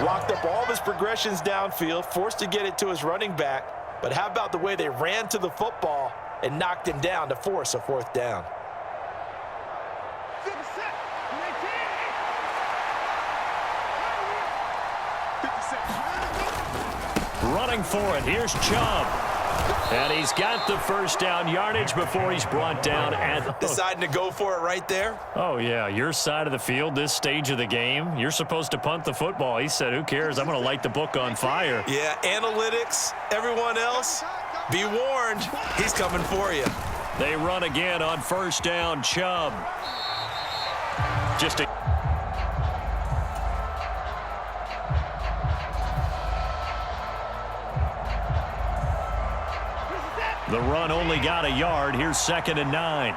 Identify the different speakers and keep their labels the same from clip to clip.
Speaker 1: Locked up all of his progressions downfield, forced to get it to his running back. But how about the way they ran to the football and knocked him down to force a 4th down?
Speaker 2: Running for it. Here's Chubb. And he's got the first down yardage before he's brought down at...
Speaker 1: Deciding to go for it right there?
Speaker 2: Oh, yeah. Your side of the field, this stage of the game, you're supposed to punt the football. He said, who cares? I'm going to light the book on fire.
Speaker 1: Yeah, analytics, everyone else, be warned. He's coming for you.
Speaker 2: They run again on 1st down. Chubb. Just a... The run only got a yard. Here's 2nd and 9.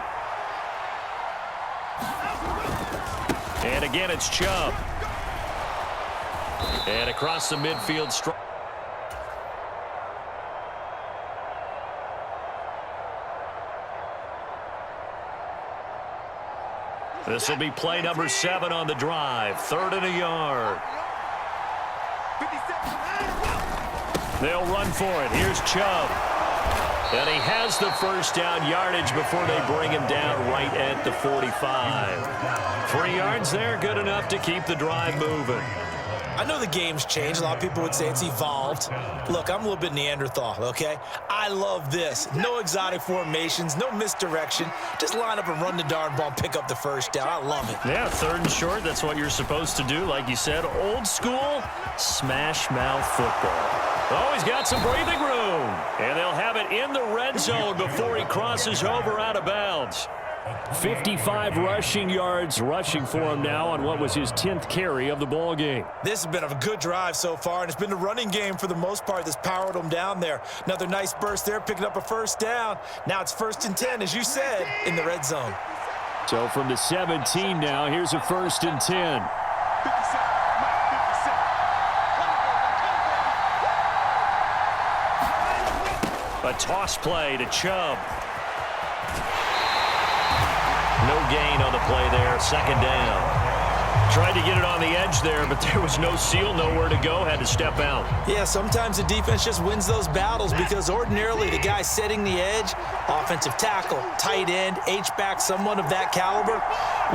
Speaker 2: And again, it's Chubb. And across the midfield. This will be play number 7 on the drive. 3rd and a yard. They'll run for it. Here's Chubb. And he has the first down yardage before they bring him down right at the 45. 3 yards there, good enough to keep the drive moving.
Speaker 1: I know the game's changed. A lot of people would say it's evolved. Look, I'm a little bit Neanderthal, okay? I love this. No exotic formations, no misdirection. Just line up and run the darn ball and pick up the first down. I love it.
Speaker 2: Yeah, 3rd and short, that's what you're supposed to do. Like you said, old school, smash mouth football. Oh, he's got some breathing room. And they'll have it in the red zone before he crosses over out of bounds. 55 rushing yards rushing for him now on what was his 10th carry of the ball game.
Speaker 1: This has been a good drive so far, and it's been the running game for the most part that's powered him down there. Another nice burst there, picking up a 1st down. Now it's 1st and 10, as you said, in the red zone.
Speaker 2: So from the 17 now, here's a 1st and 10. A toss play to Chubb. No gain on the play there. 2nd down. Tried to get it on the edge there, but there was no seal, nowhere to go. Had to step out.
Speaker 1: Yeah, sometimes the defense just wins those battles because ordinarily the guy setting the edge, offensive tackle, tight end, H-back, someone of that caliber,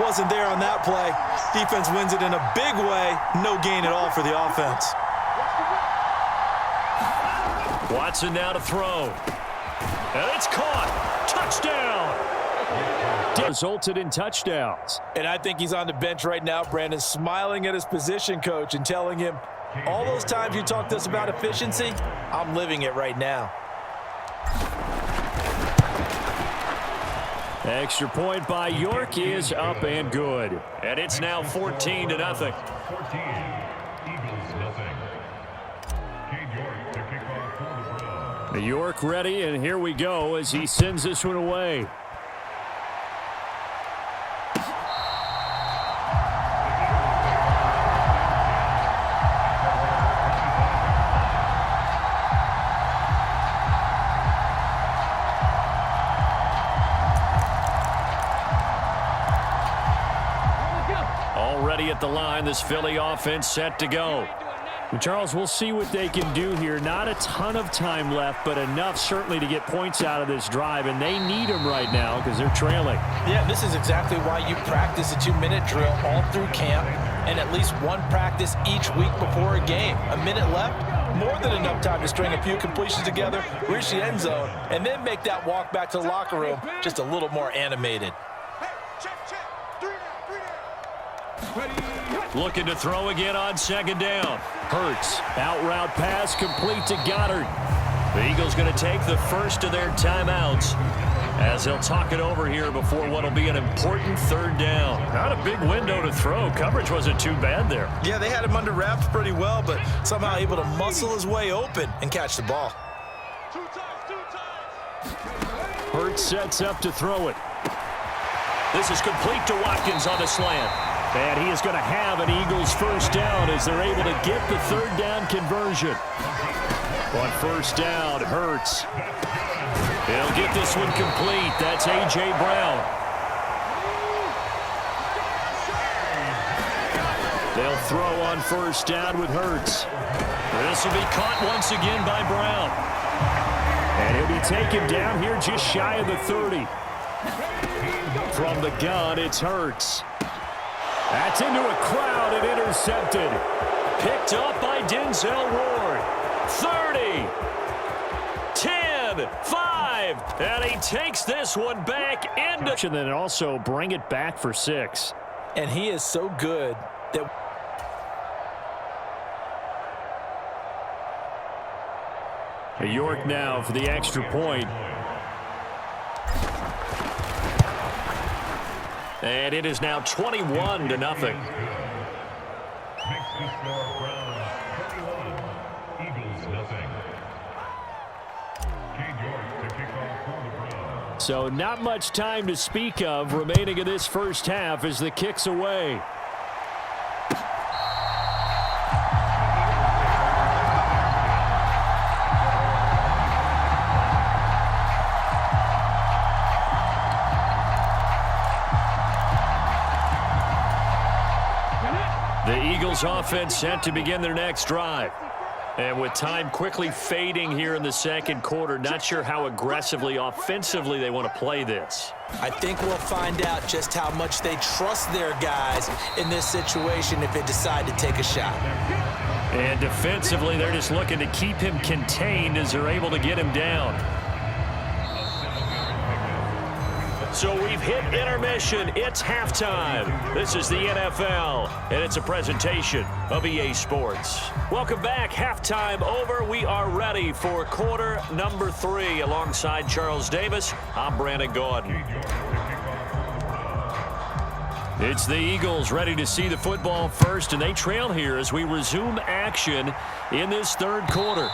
Speaker 1: wasn't there on that play. Defense wins it in a big way. No gain at all for the offense.
Speaker 2: Watson now to throw. And it's caught. Touchdown. Resulted in touchdowns.
Speaker 1: And I think he's on the bench right now, Brandon, smiling at his position coach and telling him, all those times you talked to us about efficiency, I'm living it right now.
Speaker 2: Extra point by York is up and good. And it's now 14-0.
Speaker 3: 14, Eagles nothing.
Speaker 2: York ready, and here we go as he sends this one away. Already at the line, this Philly offense set to go. Charles, we'll see what they can do here. Not a ton of time left, but enough certainly to get points out of this drive, and they need them right now because they're trailing.
Speaker 1: Yeah, this is exactly why you practice a 2-minute drill all through camp and at least one practice each week before a game. A minute left, more than enough time to string a few completions together, reach the end zone, and then make that walk back to the locker room just a little more animated.
Speaker 2: Looking to throw again on 2nd down. Hurts. Out route pass complete to Goddard. The Eagles going to take the first of their timeouts as they'll talk it over here before what will be an important 3rd down. Not a big window to throw. Coverage wasn't too bad there.
Speaker 1: Yeah, they had him under wraps pretty well, but somehow able to muscle his way open and catch the ball.
Speaker 2: Hurts sets up to throw it. This is complete to Watkins on the slant. And he is going to have an Eagles 1st down as they're able to get the 3rd down conversion. On 1st down, Hurts. He'll get this one complete. That's A.J. Brown. They'll throw on first down with Hurts. This will be caught once again by Brown. And he'll be taken down here just shy of the 30. From the gun, it's Hurts. That's into a crowd and intercepted. Picked up by Denzel Ward. 30. 10. 5. And he takes this one back into. And then also bring it back for 6.
Speaker 1: And he is so good that
Speaker 2: York now for the extra point. And it is now 21-0.
Speaker 3: Makes the score Browns 21, Eagles nothing. Cade York to kick off for the Browns.
Speaker 2: So not much time to speak of remaining in this first half as the kick's away. The Eagles offense set to begin their next drive. And with time quickly fading here in the second quarter, not sure how aggressively, offensively they want to play this.
Speaker 1: I think we'll find out just how much they trust their guys in this situation if they decide to take a shot.
Speaker 2: And defensively, they're just looking to keep him contained as they're able to get him down. So we've hit intermission. It's halftime. This is the NFL, and it's a presentation of EA Sports. Welcome back. Halftime over. We are ready for quarter number 3. Alongside Charles Davis, I'm Brandon Gordon. It's the Eagles ready to see the football first, and they trail here as we resume action in this third quarter.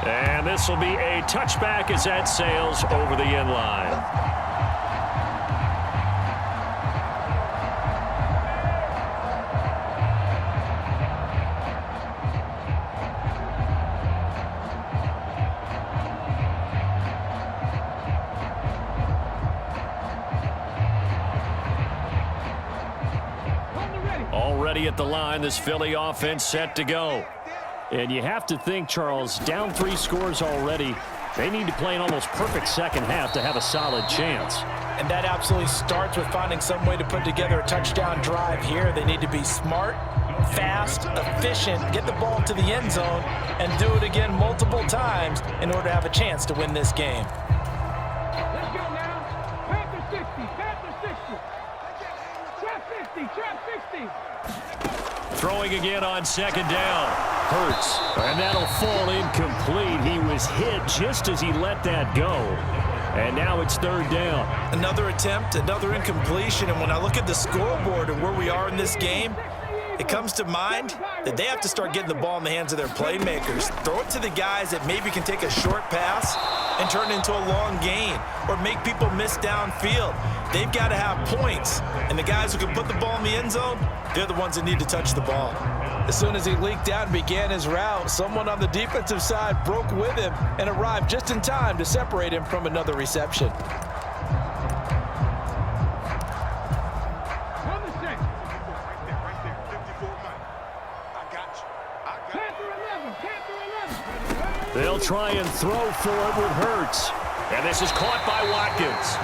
Speaker 2: And this will be a touchback as that sails over the end line. Already at the line, this Philly offense set to go. And you have to think, Charles, down 3 scores already. They need to play an almost perfect second half to have a solid chance.
Speaker 1: And that absolutely starts with finding some way to put together a touchdown drive here. They need to be smart, fast, efficient, get the ball to the end zone, and do it again multiple times in order to have a chance to win this game.
Speaker 4: Let's go now. Panther 60, Panther 60. Trap 50, trap 50.
Speaker 2: Throwing again on second down. Hurts. And that'll fall incomplete. He was hit just as he let that go. And now it's third down.
Speaker 1: Another attempt, another incompletion. And when I look at the scoreboard and where we are in this game, it comes to mind that they have to start getting the ball in the hands of their playmakers. Throw it to the guys that maybe can take a short pass and turn it into a long gain or make people miss downfield. They've got to have points. And the guys who can put the ball in the end zone, they're the ones that need to touch the ball. As soon as he leaked out and began his route, someone on the defensive side broke with him and arrived just in time to separate him from another reception.
Speaker 2: They'll try and throw for it with Hurts. And this is caught by Watkins.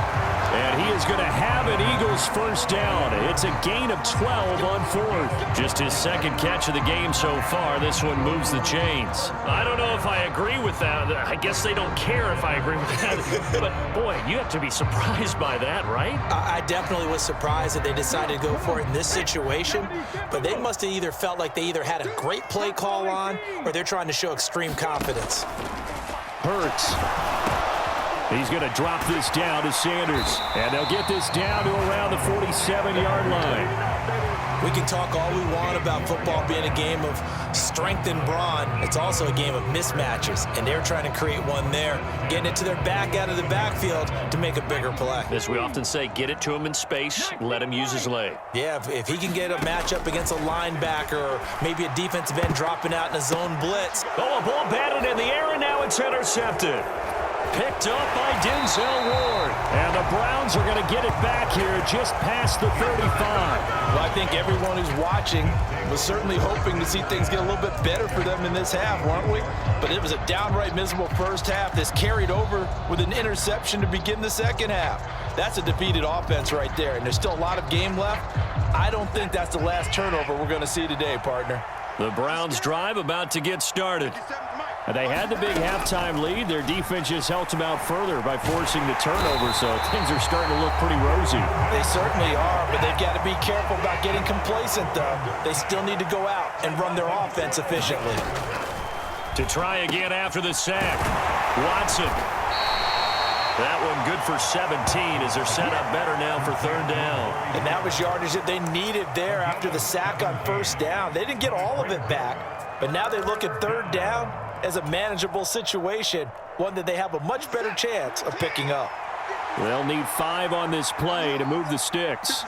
Speaker 2: And he is going to have an Eagles first down. It's a gain of 12 on fourth. Just his second catch of the game so far. This one moves the chains. I don't know if I agree with that. I guess they don't care if I agree with that. But, boy, you have to be surprised by that, right?
Speaker 1: I definitely was surprised that they decided to go for it in this situation. But they must have either felt like they either had a great play call on or they're trying to show extreme confidence.
Speaker 2: Hurts. He's going to drop this down to Sanders. And they'll get this down to around the 47-yard line.
Speaker 1: We can talk all we want about football being a game of strength and brawn. It's also a game of mismatches, and they're trying to create one there, getting it to their back out of the backfield to make a bigger play.
Speaker 2: As we often say, get it to him in space, let him use his leg.
Speaker 1: Yeah, if he can get a matchup against a linebacker or maybe a defensive end dropping out in a zone blitz.
Speaker 2: Oh, a ball batted in the air, and now it's intercepted. Picked up by Denzel Ward. And the Browns are going to get it back here just past the 35.
Speaker 1: Well, I think everyone who's watching was certainly hoping to see things get a little bit better for them in this half, weren't we? But it was a downright miserable first half that's carried over with an interception to begin the second half. That's a defeated offense right there, and there's still a lot of game left. I don't think that's the last turnover we're going to see today, partner.
Speaker 2: The Browns drive about to get started. They had the big halftime lead. Their defense just helped them out further by forcing the turnover, so things are starting to look pretty rosy.
Speaker 1: They certainly are, but they've got to be careful about getting complacent, though. They still need to go out and run their offense efficiently.
Speaker 2: To try again after the sack, Watson. That one good for 17 as they're set up better now for third down.
Speaker 1: And that was yardage that they needed there after the sack on first down. They didn't get all of it back, but now they look at third down as a manageable situation, one that they have a much better chance of picking up.
Speaker 2: They'll need 5 on this play to move the sticks.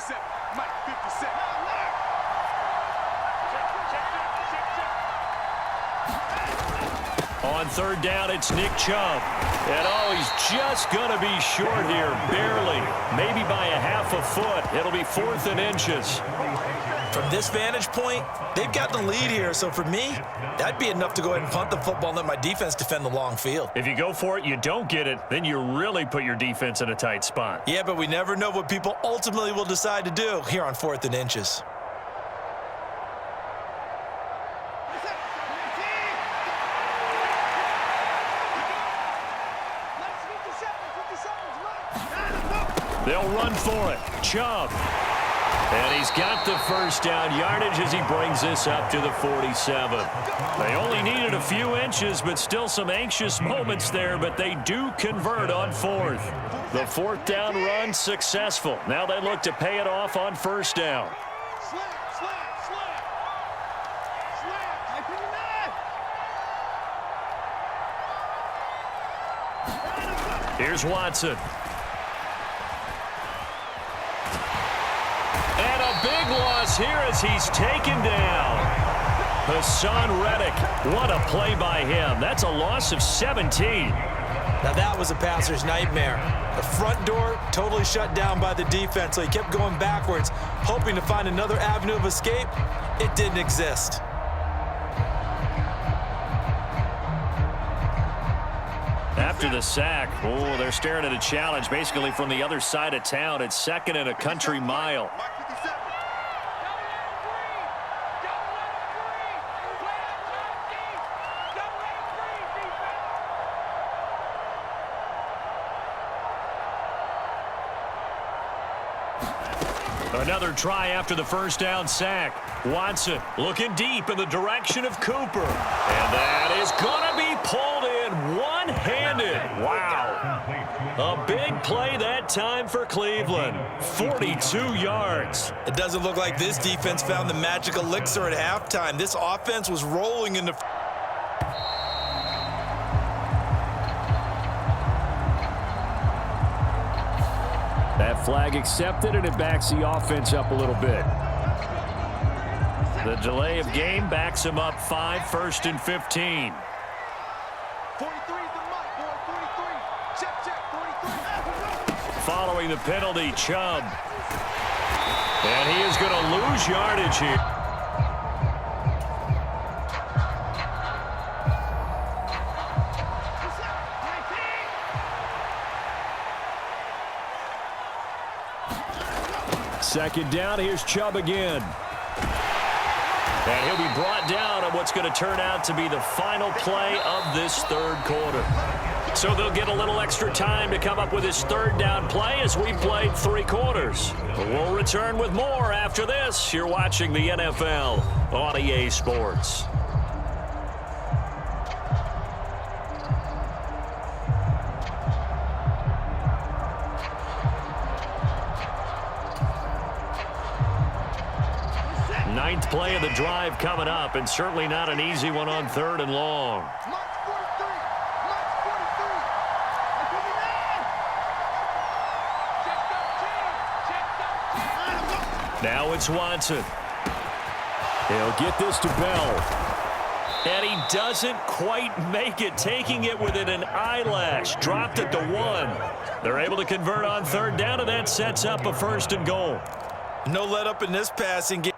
Speaker 2: On third down, it's Nick Chubb. And he's just going to be short here, barely. Maybe by a half a foot. It'll be 4th and inches.
Speaker 1: From this vantage point, they've got the lead here, so for me, that'd be enough to go ahead and punt the football and let my defense defend the long field.
Speaker 2: If you go for it, you don't get it, then you really put your defense in a tight spot.
Speaker 1: Yeah, but we never know what people ultimately will decide to do here on 4th and inches.
Speaker 2: They'll run for it. Chubb. And he's got the first down yardage as he brings this up to the 47. They only needed a few inches, but still some anxious moments there, but they do convert on 4th. The 4th down run successful. Now they look to pay it off on first down. Here's Watson. And a big loss here as he's taken down. Hassan Reddick, what a play by him. That's a loss of 17.
Speaker 1: Now that was a passer's nightmare. The front door totally shut down by the defense, so he kept going backwards, hoping to find another avenue of escape. It didn't exist.
Speaker 2: After the sack, they're staring at a challenge basically from the other side of town. It's 2nd and a country mile. Another try after the first down sack. Watson looking deep in the direction of Cooper. And that is going to be pulled in one-handed. Wow. A big play that time for Cleveland. 42 yards.
Speaker 1: It doesn't look like this defense found the magic elixir at halftime. This offense was rolling into...
Speaker 2: That flag accepted, and it backs the offense up a little bit. The delay of game backs him up 5, 1st and 15.
Speaker 5: 43 is the mark, boy. 43. Check, 43.
Speaker 2: Following the penalty, Chubb. And he is going to lose yardage here. Second down, here's Chubb again. And he'll be brought down on what's going to turn out to be the final play of this third quarter. So they'll get a little extra time to come up with his third down play as we played 3 quarters. We'll return with more after this. You're watching the NFL on EA Sports. Ninth play of the drive coming up, and certainly not an easy one on 3rd and long. Now it's Watson. He'll get this to Bell. And he doesn't quite make it, taking it within an eyelash. Dropped at the 1. They're able to convert on third down, and that sets up a 1st and goal.
Speaker 1: No let up in this passing game.